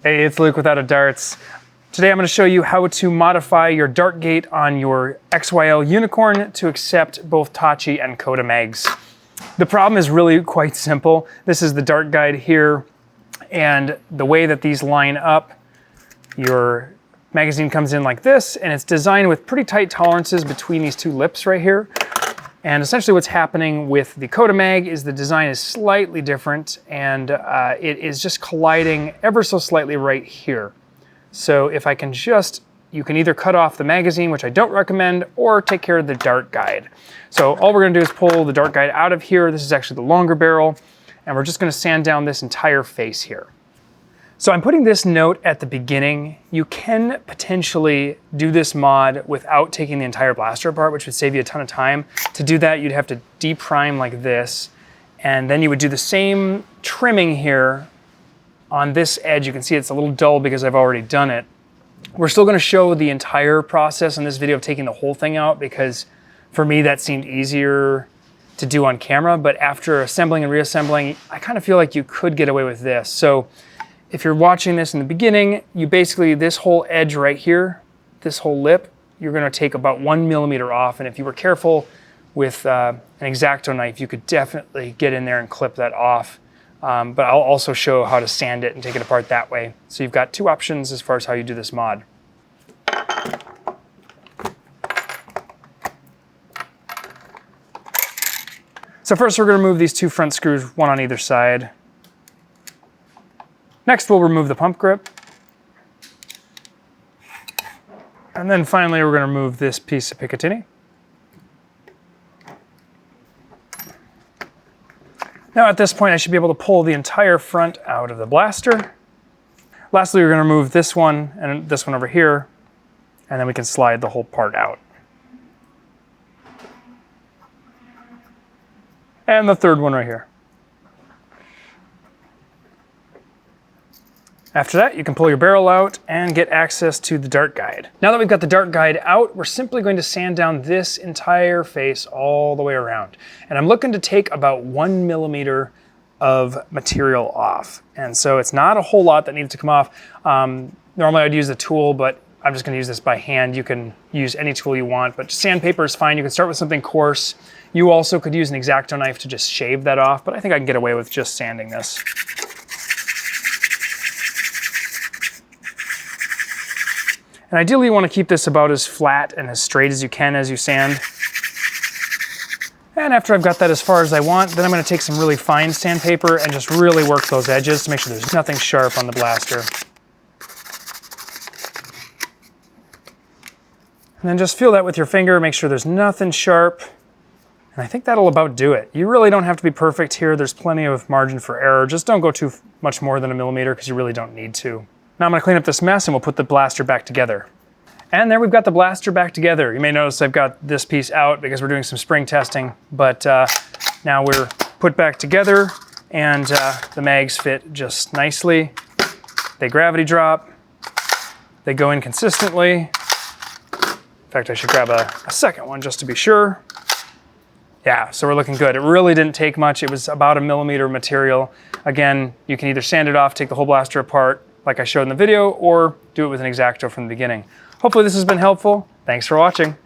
Hey, it's Luke with Out of Darts. Today I'm going to show you how to modify your dart gate on your XYL Unicorn to accept both Tachi and Koda mags. The problem is really quite simple. This is the dart guide here, and the way that these line up, your magazine comes in like this, and it's designed with pretty tight tolerances between these two lips right here. And essentially what's happening with the Koda mag is the design is slightly different, and it is just colliding ever so slightly right here. So if I can you can either cut off the magazine, which I don't recommend, or take care of the dart guide. So all we're gonna do is pull the dart guide out of here. This is actually the longer barrel, and we're just gonna sand down this entire face here. So I'm putting this note at the beginning. You can potentially do this mod without taking the entire blaster apart, which would save you a ton of time. To do that, you'd have to deprime like this, and then you would do the same trimming here on this edge. You can see it's a little dull because I've already done it. We're still gonna show the entire process in this video of taking the whole thing out, because for me that seemed easier to do on camera, but after assembling and reassembling, I kind of feel like you could get away with this. So if you're watching this in the beginning, you basically, this whole edge right here, this whole lip, you're gonna take about 1 millimeter off, and if you were careful with an X-Acto knife, you could definitely get in there and clip that off. But I'll also show how to sand it and take it apart that way. So you've got two options as far as how you do this mod. So first we're gonna remove these two front screws, one on either side. Next, we'll remove the pump grip. And then finally, we're gonna remove this piece of Picatinny. Now at this point, I should be able to pull the entire front out of the blaster. Lastly, we're gonna remove this one and this one over here, and then we can slide the whole part out. And the third one right here. After that, you can pull your barrel out and get access to the dart guide. Now that we've got the dart guide out, we're simply going to sand down this entire face all the way around. And I'm looking to take about 1 millimeter of material off. And so it's not a whole lot that needs to come off. Normally I'd use a tool, but I'm just gonna use this by hand. You can use any tool you want, but sandpaper is fine. You can start with something coarse. You also could use an X-Acto knife to just shave that off, but I think I can get away with just sanding this. And ideally you want to keep this about as flat and as straight as you can as you sand. And after I've got that as far as I want, then I'm going to take some really fine sandpaper and just really work those edges to make sure there's nothing sharp on the blaster. And then just feel that with your finger, make sure there's nothing sharp. And I think that'll about do it. You really don't have to be perfect here. There's plenty of margin for error. Just don't go too much more than 1 millimeter because you really don't need to. Now I'm gonna clean up this mess and we'll put the blaster back together. And there we've got the blaster back together. You may notice I've got this piece out because we're doing some spring testing, but now we're put back together, and the mags fit just nicely. They gravity drop, they go in consistently. In fact, I should grab a second one just to be sure. Yeah, so we're looking good. It really didn't take much. It was about 1 millimeter material. Again, you can either sand it off, take the whole blaster apart, like I showed in the video, or do it with an X-Acto from the beginning. Hopefully this has been helpful. Thanks for watching.